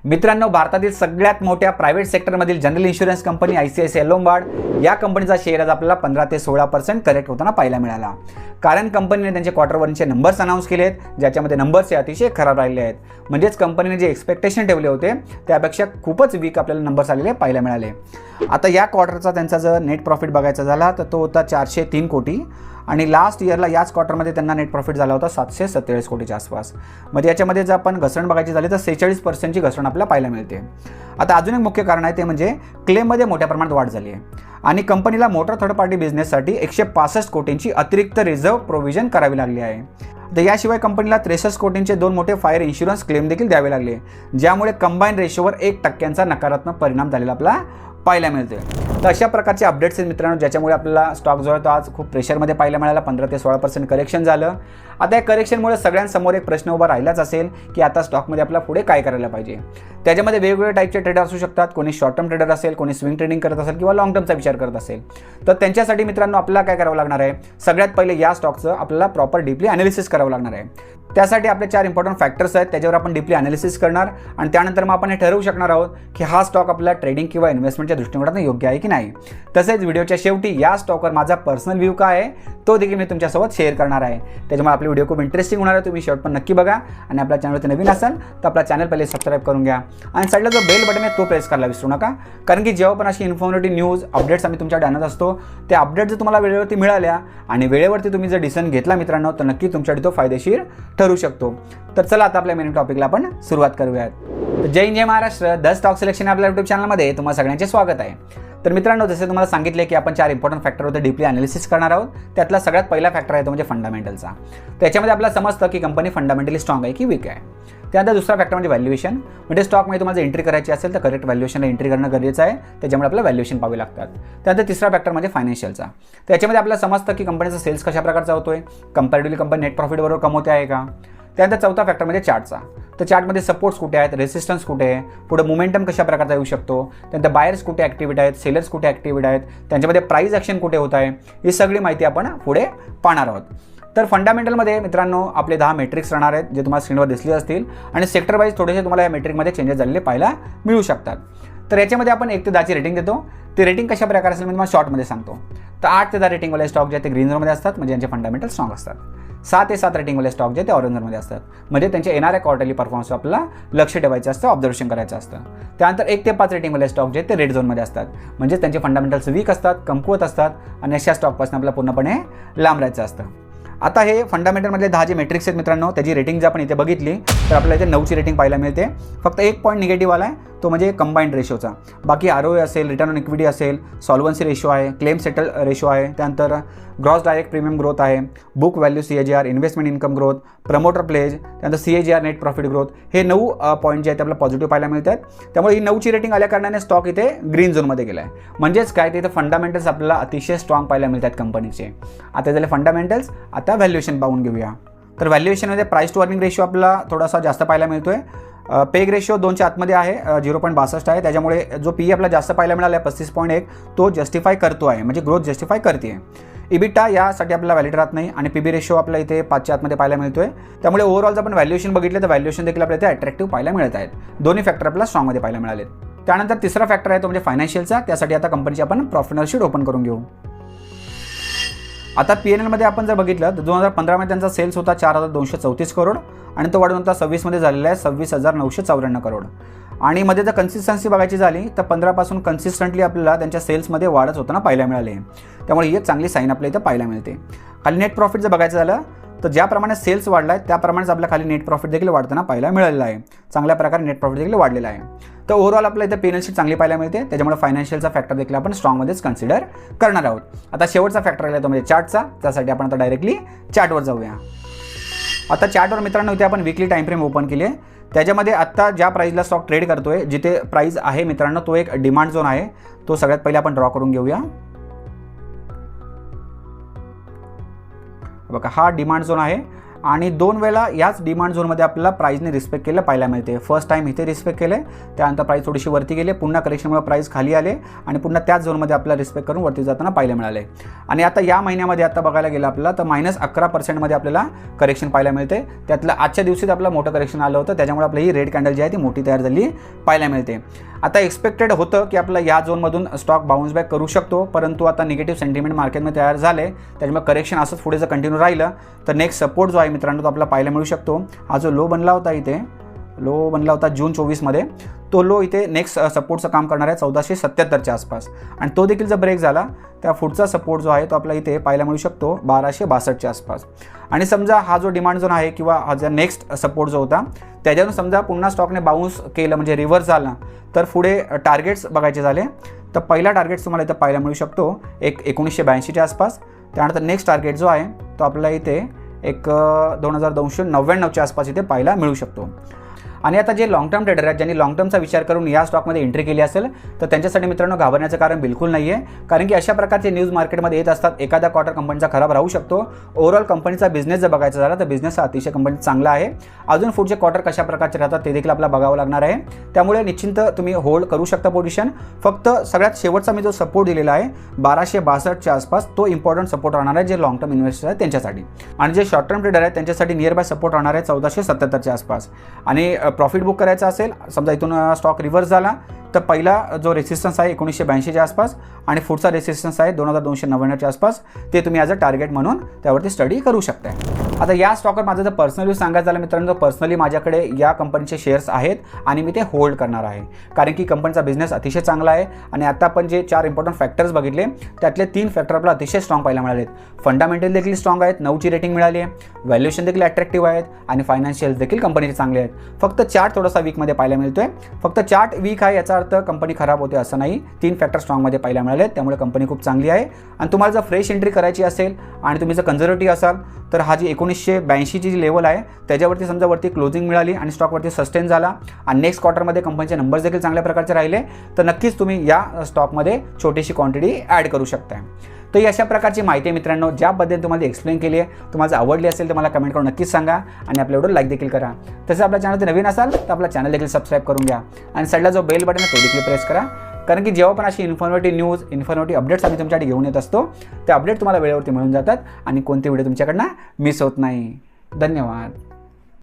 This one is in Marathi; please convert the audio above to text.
मित्रांनो, भारतातील सगळ्यात मोठ्या प्रायव्हेट सेक्टरमधील general insurance company ICICI Lombard या कंपनीचा शेअर आज आपल्याला 15 ते 16% करेक्ट होताना पाहायला मिळाला. कारण कंपनीने त्यांचे क्वार्टर वनचे नंबर्स अनाउन्स केले आहेत, ज्याच्यामध्ये नंबर्स हे अतिशय खराब राहिले आहेत. म्हणजेच कंपनीने जे एक्सपेक्टेशन ठेवले होते त्यापेक्षा खूपच वीक आपल्याला नंबर्स आलेले पाहायला मिळाले. आता या क्वार्टरचा त्यांचा जर नेट प्रॉफिट बघायचा झाला तर तो होता 403 कोटी आणि लास्ट इयरला याच क्वार्टरमध्ये त्यांना नेट प्रॉफिट झाला होता 747 कोटीच्या आसपास. म्हणजे याच्यामध्ये जर आपण घसरण बघायची झाली तर 46% घसरण आपल्याला पाहायला मिळते. आता अजून एक मुख्य कारण आहे ते म्हणजे क्लेममध्ये मोठ्या प्रमाणात वाढ झाली आहे आणि कंपनीला मोटर थर्ड पार्टी बिझनेससाठी 165 कोटींची अतिरिक्त रिझर्व्ह प्रोव्हिजन करावी लागली आहे. तर याशिवाय कंपनीला 63 कोटींचे 2 मोठे फायर इन्शुरन्स क्लेम देखील द्यावे लागले, ज्यामुळे कंबाईन रेशोवर 1% नकारात्मक परिणाम झालेला आपला पाहायला मिळते. तर अशा प्रकारचे अपडेट्स आहेत मित्रांनो, ज्याच्यामुळे आपल्याला स्टॉक जो आहे तो आज खूप प्रेशरमध्ये पाहायला मिळाला. 15 ते 16% करेक्शन झालं. आता या करेक्शनमुळे सगळ्यांसमोर एक प्रश्न उभा राहिलाच असेल की आता स्टॉकमध्ये आपल्याला पुढे काय करायला पाहिजे. त्याच्यामध्ये वेगवेगळ्या टाईपचे ट्रेडर असू शकतात. कोणी शॉर्ट टर्म ट्रेडर असेल, कोणी स्विंग ट्रेडिंग करत असेल किंवा लॉंग टर्मचा विचार करत असेल. तर त्यांच्यासाठी मित्रांनो आपल्याला काय करावं लागणार आहे, सगळ्यात पहिले या स्टॉकचं आपल्याला प्रॉपर डीपली अनालिसिस करावं लागणार आहे. त्यासाठी आपले 4 इम्पॉर्टंट फॅक्टर्स आहेत, त्याच्यावर आपण डीपली अनालिसिस करणार आणि त्यानंतर मग आपण हे ठरवू शकणार आहोत की हा स्टॉक आपला ट्रेडिंग किंवा इन्व्हेस्टमेंटच्या दृष्टिकोनातून योग्य आहे की नाही. तसेच व्हिडिओच्या शेवटी या स्टॉकवर माझा पर्सनल व्ह्यू काय आहे तो देखील मी तुमच्यासोबत शेअर करणार आहे. त्याच्यामुळे आपली व्हिडिओ खूप इंटरेस्टिंग होणार आहे. तुम्ही शेवट पण नक्की बघा आणि आपल्या चॅनलवरती नवीन असाल तर आपला चॅनल पहिले सबस्क्राईब करून घ्या आणि साईडला जो बेल बटन आहे तो प्रेस करायला विसरू नका. कारण की जेव्हा पण अशी इन्फॉर्मेटिव्ह न्यूज अपडेट्स आम्ही तुमच्याकडे आणत असतो ते अपडेट जर तुम्हाला वेळेवरती मिळाल्या आणि वेळेवरती तुम्ही जर डिसिजन घेतला मित्रांनो तर नक्की तुमच्यासाठी तो फायदेशीर ठरू शकतो. तर चला आता आपल्या मेन टॉपिकला आपण सुरुवात करूयात. जय हिंद, जय महाराष्ट्र. द स्टॉक सिलेक्शन आपल्या युट्यूब चॅनलमध्ये तुम्हाला सगळ्यांचे स्वागत आहे. तर मित्रांनो, जसे तुम्हाला सांगितले की आपण 4 इम्पॉर्टंट फॅक्टरवर डीपली अनालिसिस करणार आहोत. त्यातला सगळ्यात पहिला फॅक्टर आहे तो म्हणजे फंडामेंटलचा. त्याच्यामध्ये आपल्याला समजतं की कंपनी फंडामेंटली स्ट्रॉंग आहे की वीक आहे. त्यानंतर दुसरा फॅक्टर म्हणजे व्हॅल्युएशन. म्हणजे स्टॉकमध्ये तुम्हाला जर एंट्री करायची असेल तर करेक्ट व्हॅल्युएशनला एंट्री करणं गरजेचं आहे, त्याच्यामुळे आपल्याला व्हॅल्युएशन पाहावे लागतात. त्यानंतर तिसरा फॅक्टर म्हणजे फायनान्शियलचा. त्याच्यामध्ये आपल्याला समजतं की कंपनीचा सेल्स कशा प्रकारचा होतोय, कंपॅरेटिव्हली कंपनी नेट प्रॉफिट बरोबर कमवते आहे का. त्यानंतर चौथा फॅक्टर म्हणजे चार्टचा. तर चार्टमध्ये सपोर्ट्स कुठे आहेत, रेसिस्टन्स कुठे आहे, पुढे मोमेंटम कशा प्रकारचा येऊ शकतो, त्यानंतर बायर्स कुठे ॲक्टिव्हिटी आहेत, सेलर्स कुठे ॲक्टिव्हिटी आहेत, त्यांच्यामध्ये प्राईस ॲक्शन कुठे होत आहे, ही सगळी माहिती आपण पुढे पाहणार आहोत. तर फंडामेंटलमध्ये मित्रांनो आपले 10 मेट्रिक्स राहणार आहेत जे तुम्हाला स्क्रीनवर दिसले असतील आणि सेक्टर वाईज थोडेसे तुम्हाला या मेट्रिकमध्ये चेंजेस झालेले पाहायला मिळू शकतात. तर याच्यामध्ये आपण 1 ते 10ची रेटिंग देतो. ते रेटिंग कशा प्रकारे असेल मी तुम्हाला शॉर्टमध्ये सांगतो. तर 8 ते 10 रेटिंगवाले स्टॉक जे आहेत ते ग्रीन झोनमध्ये असतात, म्हणजे यांचे फंडामेंटल स्ट्रॉंग असतात. 6 ते 7 रेटिंगवाले स्टॉक जे ते ऑरेंज झोनमध्ये असतात, म्हणजे त्यांच्या येणाऱ्या क्वार्टरली परफॉर्मन्स आपल्याला लक्ष ठेवायचं असतं, ऑब्झर्वेशन करायचं असतं. त्यानंतर 1 ते 5 रेटिंगवाले स्टॉक जे ते रेड झोनमध्ये असतात, म्हणजे त्यांचे फंडामेंटल्स वीक असतात, कमकुवत असतात आणि अशा स्टॉकपासून आपल्याला पूर्णपणे लांब राहायचं असतं. आता हे फंडामेंटलमधले 10 जे मेट्रिक्स आहेत मित्रांनो, त्याची रेटिंग जर आपण इथे बघितली तर आपल्याला इथे 9ची रेटिंग पाहायला मिळते. फक्त 1 पॉईंट निगेटिव्ह आला आहे, तो म्हणजे कंबाईंड रेशोचा. बाकी ROE असेल, रिटर्न ऑन इक्विटी असेल, सॉल्वन्सी रेशो आहे, क्लेम सेटल रेशो आहे, त्यानंतर ग्रॉस डायरेक्ट प्रीमियम ग्रोथ आहे, book value CAGR, investment income growth, promoter pledge, त्यानंतर CAGR नेट प्रॉफिट ग्रोथ, हे 9 पॉईंट जे आहेत आपल्याला पॉझिटिव्ह पाहायला मिळतात. त्यामुळे ही 9ची रेटिंग आल्या कारणाने स्टॉक इथे ग्रीन झोनमध्ये गेला आहे. म्हणजेच काय, तिथे फंडामेंटल्स आपल्याला अतिशय स्ट्रॉंग पाहायला मिळतात कंपनीचे. आता झाले फंडामेंटल्स, आता व्हॅल्युएशन पाहून घेऊया. तर व्हॅल्युएशनमध्ये प्राईस टू अर्निंग रेशो आपल्याला थोडासा जास्त पाहायला मिळतोय. पेग रेशो 2च्या आतमध्ये आहे, 0.62 आहे. त्याच्यामुळे जो PE आपल्याला जास्त पाहायला मिळाला आहे 35.1, तो जस्टिफाय करतो आहे, म्हणजे ग्रोथ जस्टिफाय करते. EBITDA यासाठी आपल्याला व्हॅलिड राहत नाही आणि PB रेशो आपल्याला इथे 5च्या आतमध्ये पाहायला मिळतोय. त्यामुळे ओव्हरऑल जर आपण व्हॅल्युएशन बघितलं तर व्हॅल्युएशन देखील आपल्याला इथे अट्रॅक्टिव्ह पाहायला मिळत आहेत. दोन्ही फॅक्टर आपल्याला स्ट्रॉंगमध्ये पाहायला मिळाले. त्यानंतर तिसरा फॅक्टर आहे तो म्हणजे फायनान्शियलचा. त्यासाठी आता कंपनीची आपण profit and loss sheet open करून घेऊ. आता P&Lमध्ये आपण जर बघितलं तर 2015 मध्ये त्यांचा सेल्स होता 4,234 करोड आणि तो वाढून आता 26 मध्ये झालेला आहे 26,994 करोड. आणि मध्ये जर कन्सिस्टन्सी बघायची झाली तर 15 पासून कन्सिस्टंटली आपल्याला त्यांच्या सेल्समध्ये वाढच होताना पाहायला मिळाले. त्यामुळे ही एक चांगली साईन आपल्या इथं पाहायला मिळते. खाली नेट प्रॉफिट जर बघायचं झालं तर ज्याप्रमाणे सेल्स वाढला आहे त्याप्रमाणेच आपल्या खाली नेट प्रॉफिट देखील वाढताना पाहायला मिळालेला आहे. चांगल्या प्रकारे नेट प्रॉफिट देखील वाढलेला आहे. तर ओव्हरऑल आपल्याला इथे P&L शीट चांगली पाहायला मिळते. त्याच्यामुळे फायनान्शियलचा फॅक्टर देखील आपण स्ट्रॉंगमध्येच कन्सिडर करणार आहोत. आता शेवटचा फॅक्टर आहे तो म्हणजे चार्टचा. त्यासाठी आपण आता डायरेक्टली चार्टवर जाऊया. आता चार्टवर मित्रांनो इथे आपण वीकली टाइम फ्रेम ओपन केली आहे. त्याच्यामध्ये आत्ता ज्या प्राईजला स्टॉक ट्रेड करतोय, जिथे प्राईज आहे मित्रांनो तो एक डिमांड झोन आहे. तो सगळ्यात पहिले आपण ड्रॉ करून घेऊया. बघा, हा डिमांड झोन आहे आणि 2 वेळा याच डिमांड झोनमध्ये आपल्याला प्राईजने रिस्पेक्ट केलं पाहायला मिळते. फर्स्ट टाईम इथे रिस्पेक्ट केले, त्यानंतर प्राईस थोडीशी वरती गेली, पुन्हा करेक्शनमुळे प्राईस खाली आले आणि पुन्हा त्याच झोनमध्ये आपल्याला रिस्पेक्ट करून वरती जाताना पाहायला मिळाले. आणि आता या महिन्यामध्ये आता बघायला गेलं आपल्याला तर -11% आपल्याला करेक्शन पाहायला मिळते. त्यातलं आजच्या दिवशीच आपलं मोठं करेक्शन आलं होतं, त्याच्यामुळे आपली ही रेड कॅन्डल जी आहे ती मोठी तयार झाली पाहायला मिळते. आता एक्सपेक्टेड होतं की आपलं या झोनमधून स्टॉक बाउन्स बॅक करू शकतो, परंतु आता निगेटिव्ह सेंटिमेंट मार्केटमध्ये तयार झाले, त्याच्यामुळे करेक्शन असंच पुढे जर कंटिन्यू राहिलं तर नेक्स्ट सपोर्ट जो आहे मित्रांनो तो आपल्याला पाहायला मिळू शकतो. हा जो लो बनला होता इथे, लो बनला होता जून 24मध्ये, तो लो इथे नेक्स्ट सपोर्टचं काम करणार आहे 1477च्या आसपास. आणि तो देखील जर ब्रेक झाला त्या पुढचा सपोर्ट जो आहे तो आपल्याला इथे पाहायला मिळू शकतो 1262च्या आसपास. आणि समजा हा जो डिमांड झोन आहे किंवा हा जो नेक्स्ट सपोर्ट जो होता त्याच्यावरून समजा पुन्हा स्टॉकने बाउन्स केलं म्हणजे रिव्हर्स झाला तर पुढे टार्गेट्स बघायचे झाले तर पहिला टार्गेट तुम्हाला इथं पाहायला मिळू शकतो 1982च्या आसपास. त्यानंतर नेक्स्ट टार्गेट जो आहे तो आपल्याला इथे 2299च्या आसपास इथे पाहायला मिळू शकतो. आणि आता जे लॉंग टर्म ट्रेडर आहेत ज्यांनी लॉंग टर्मचा विचार करून या स्टॉकमध्ये एंट्री केली असेल तर त्यांच्यासाठी मित्रांनो घाबरण्याचं कारण बिलकुल नाही आहे, कारण की अशा प्रकारचे न्यूज मार्केटमध्ये येत असतात. एखादा क्वार्टर कंपनीचा खराब राहू शकतो, ओव्हरऑल कंपनीचा बिझनेस जर बघायचा झाला तर बिझनेस हा अतिशय कंपनी चांगला आहे. अजून पुढचे क्वार्टर कशा प्रकारचे राहतात ते देखील आपल्याला बघावं लागणार आहे, त्यामुळे निश्चिंत तुम्ही होल्ड करू शकता पोझिशन. फक्त सगळ्यात शेवटचा मी जो सपोर्ट दिलेला आहे 1262च्या आसपास तो इम्पॉर्टंट सपोर्ट राहणार आहे जे लॉंग टर्म इन्व्हेस्टर आहेत त्यांच्यासाठी. आणि जे शॉर्ट टर्म ट्रेडर आहेत त्यांच्यासाठी नियर बाय सपोर्ट राहणार आहे 1477च्या आसपास. आणि प्रॉफिट बुक करायचा असेल समजा इथून स्टॉक रिव्हर्स झाला तर पहिला जो रेसिस्टन्स आहे 1982च्या आसपास आणि पुढचा रेसिस्टन्स आहे 2299च्या आसपास, ते तुम्ही ॲज अ टार्गेट म्हणून त्यावरती स्टडी करू शकता. आता या स्टॉकवर माझं जर पर्सनल व्ह्यू सांगायचं झालं मित्रांनो, पर्सनली माझ्याकडे या कंपनीचे शेअर्स आहेत आणि मी ते होल्ड करणार आहे, कारण की कंपनीचा बिझनेस अतिशय चांगला आहे. आणि आता आपण जे 4 इम्पॉर्टंट फॅक्टर्स बघितले त्यातले 3 फॅक्टर आपल्याला अतिशय स्ट्रॉंग पाहायला मिळाले आहेत. फंडामेंटल देखील स्ट्रॉंग आहेत, 9ची रेटिंग मिळाली आहे, व्हॅल्युएशन देखील अट्रॅक्टिव्ह आहेत आणि फायनान्शियल देखील कंपनीचे चांगले आहेत. फक्त चार्ट थोडासा वीकमध्ये पाहायला मिळतोय. फक्त चार्ट वीक आहे याचा अर्थ कंपनी खराब होते असं नाही, 3 फॅक्टर स्ट्रॉंगमध्ये पाहायला मिळाले, त्यामुळे कंपनी खूप चांगली आहे. आणि तुम्हाला जर फ्रेश एंट्री करायची असेल आणि तुम्ही जर कन्झर्वेटिव्ह असाल तर हा जी 1982ची जी लेवल आहे त्याच्यावरती समजा वरती क्लोजिंग मिळाली आणि स्टॉकवरती सस्टेन झाला आणि नेक्स्ट क्वार्टरमध्ये कंपनीचे नंबर्स देखील चांगल्या प्रकारचे राहिले तर नक्कीच तुम्ही या स्टॉकमध्ये छोटीशी क्वांटिटी ॲड करू शकता. तर ही अशा प्रकारची माहिती आहे मित्रांनो, ज्या पद्धतीने तुम्हाला एक्सप्लेन केली आहे. तुम्हाला आवडली असेल तर मला कमेंट करून नक्कीच सांगा आणि आपल्या व्हिडिओ लाईक देखील करा. तसं आपल्या चॅनलवर नवीन असाल तर आपला चॅनल देखील सबस्क्राईब करून घ्या आणि साईडला जो बेल बटन आहे तो देखील प्रेस करा, कारण की जेव्हा पण अशी इन्फॉर्मेटिव्ह न्यूज इन्फॉर्मेटिव्ह अपडेट्स आम्ही तुमच्यासाठी घेऊन येत असतो ते अपडेट तुम्हाला वेळेवरती मिळून जातात आणि कोणते व्हिडिओ तुमच्याकडनं मिस होत नाही. धन्यवाद.